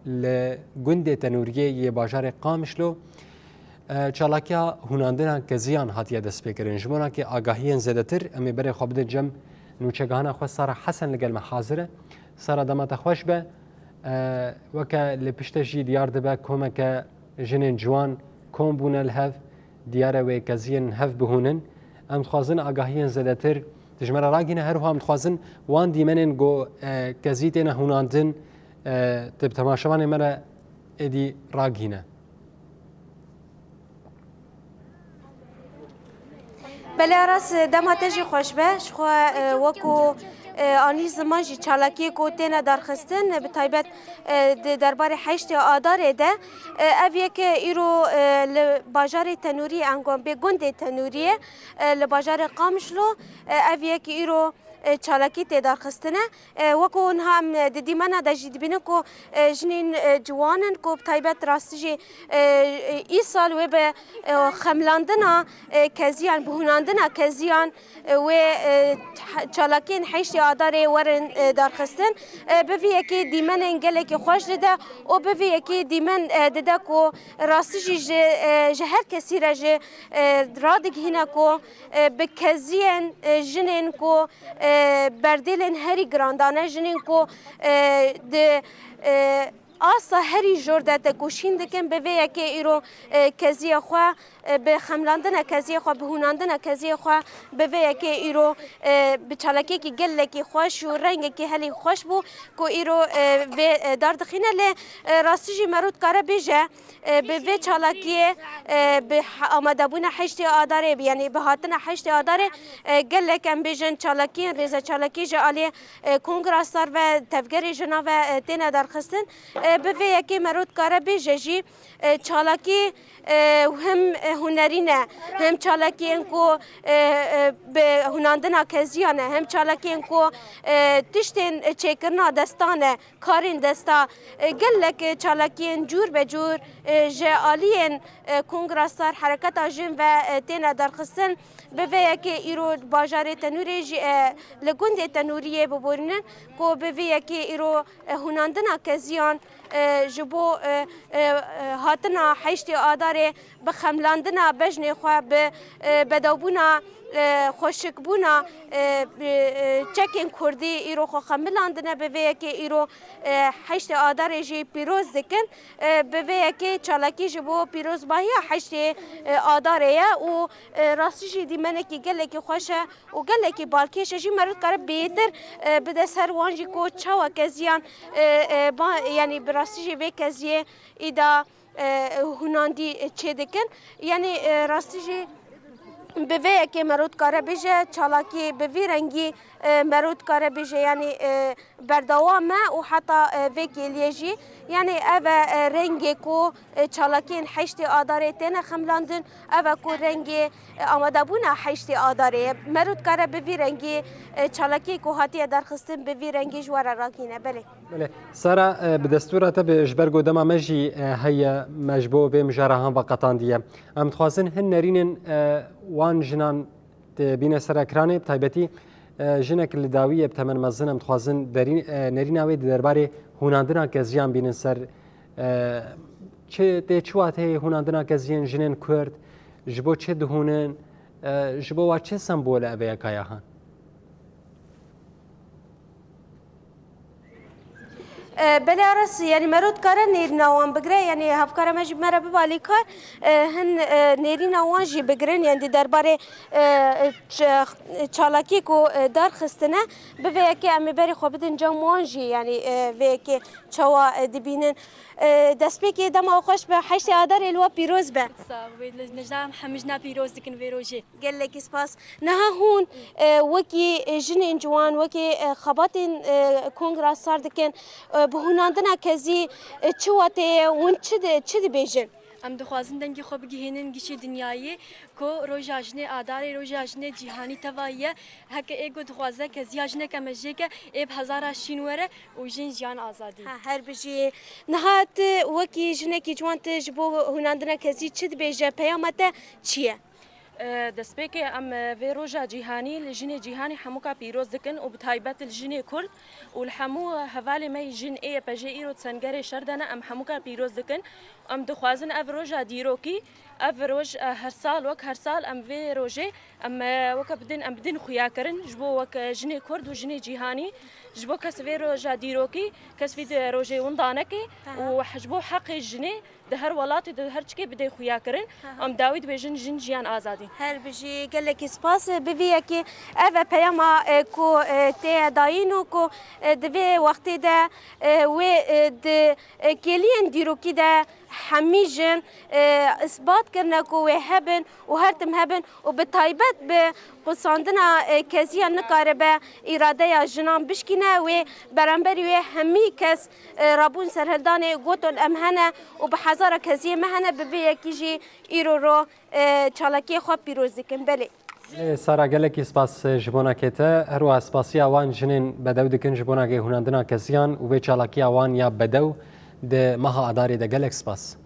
لگند تنوریه باجار قامشلو چالاکیا هوناندنا کزیان هاتیه دست بکرن جمعنا که آگاهی زدتر امی بره خوابده جم نوچگاهنا خواه سارا حسن لگل محاضره سارا دمات خوش به وکا لپشتجی دیار دبه کومه که جنین جوان کوم بونه الهف دیاره و کزین هف بهونن ام خوازن آگاهی زدتر تجمره راگینه هر هم خوازن وان دیمنن گو کزیتین هوناندن تب تماشاوان مرا ادی راگینه بله راست دماتجی خوش باش خو وکو آنی زمان جی چالاکی کو تینا درخستن به تایبت درباره حشت آدار ده اویه که ایرو لباجار تنوری انگام به گند تنوری لباجار قامشلو اویه که ایرو چالاکی تدار خستنه وکو هم دیمانا دجید بینه کو جنین جوانن کو تایبت راستجی ای سال و به خملاندنا کزیان بهوناندنا کزیان و چالاکین حیشت آداره ورن دار خستن بوی یکی دیمن انگله که خوش دده و بوی یکی دیمن دده کو راستجی جهر کسی را جه رادگ هینا کو به کزیان جنین کو بردلن هری گراندانه جنین کو ده آسا هری جورده تا گوشین دکن به وی که ایرو کزی خوا به خملاندن کزی خوا به هوناندن کزی خوا به وی که ایرو به چالکی که گل کی خوش و رنگ کی هلی خوش بو کو ایرو به دار دخینه ل راستجی مرود کاره بجه به وی چالکی به آماده بونه حشت آداره یعنی به هاتن حشت آداره گل کم بجن چالکی رضا چالکی جالی کنگراسار و تفگری جنا و تینا درخستن به وی که مرود کاره بجه چالکی هم هنرینه هم چالاکی انکو به هناندنا کزیانه هم چالاکی انکو تشتین چیکرنا دستانه کارین دستا گلک چالاکی جور به جور جالیین کنگراسار حرکت آجین و تینا درخستن به وی که ایرو باجار تنوری لگند تنوریه ببورنن کو به وی که ایرو هناندنا کزیان جبو هاتنا حشت آداره به خملاندنا بجن خواه به بدوبونا خوشک بونا چکین کردی ایرو خو خملاندنه به وی که ایرو حشت آداره جی پیروز دکن به وی که چالاکی جبو پیروز باهی حشت آداره و راستی جی دیمنه که گله که خوشه و گله که بالکش جی مرد کاره بیتر بده سر وانجی کو چوا کزیان یعنی براستی جی وی کزیه ایدا هناندی چه دکن یعنی راستی جی به وی که مرود کاره بشه چالاکی به وی رنگی مرود کاره بشه یعنی بردوامه و حتی وی کلیجی یعنی او رنگی کو چالاکین حشت آداره تنه خملاندن او کو رنگی آماده بونه حشت آداره مرود کاره به وی رنگی چالاکی کو هاتی درخستن به وی رنگی جواره راکینه بله بله سارا به دستورات به اجبر گودما مجی هيا مجبو به مجرها وقتان دیه ام تخوازن هن نرینن وان جنان بین سرکرانه تایبتی جنک لداویه بتمن مزن ام تخوازن نریناوی درباره هوناندنا کزیان بین سر چه چوات هی هوناندنا کزیان جنن کرد جبو چه دهونن جبو وا چه سمبول ابیا کایاهان بله راست یعنی مرود کار نیرناوان بگره یعنی هفکار مجی مرا ببالی کار هن نیرناوان جی بگرن یعنی درباره چالاکی کو دار خستنه به که امی بری خوابدن جاموان جی یعنی به که چوا دبینن دست بی که دم آخوش به حشت آدار الوا پیروز به نجام همجنا پیروز دکن ویروجی گل لکی سپاس نه هون وکی جن جوان وکی خبات کنگراس سار دکن به هناندنا کزی چواته ون چه بیجن ام دخوازن دنگی خوب گهینن گیشی دنیایی کو روزاجنه آداری روزاجنه جهانی توایه هک ایگو دخوازه که زیاجنه که مجیکه ایب هزار شینوره و جن جان آزادی هر بجی نهات وکی جنه کی جوان تجبو هناندنا کزی چه بیجه پیامته چیه دەستپێکی ئەم vê ڕۆژا جیهانی لە ژنێ جیهانی هەمووکا پیرۆز دکن و بتایبەت ژنێ کورد و لە هەموو هەڤالێ مەی ژن ئێ پەژێ ئیرۆ چەنگەرێ شەردەنە ئەم هەمووکا پیرۆز دکن ئەم دخوازن ئەڤ ڕۆژا دیرۆکی ئەڤ ڕۆژ هەر ساڵ وەک هەر ساڵ ئەم vê ڕۆژێ ئەم وەکە بدن ئەم بدن خویاکردن ji بۆ وەک ژنێ کورد و ژنێ جیهانی ji بۆ کەس vê ڕۆژا دیرۆکی کەس vê ڕۆژێ windانەکێ و ji بۆ حەقی ژنێ di her welatê di her çikê bide xuyakirin em dawî dibêjin jin jiyan azadî. هر بجی گلکی سپاس بویه که اوه پیاما کو ته داین و کو دوی وقتی ده و د کلین دیروکی ده همیجن اثبات کرنه کو و هبن و هر تم هبن و به تایبت به قصاندنا کزیان نکاره به اراده یا جنان بشکینه و برانبری و همی کس رابون سرهلدان گوتون امهنه و به هزار کزیه مهنه بویه که جی ایرو رو چالاکی خواب پیروز دکن بله سارا gelekî spas ji bona kete herwa spasiya wan jinên bedew dikin ji bona hûnandina kesiyan û vê çalakiya wan ya bedew di meha adarê de gelek spas.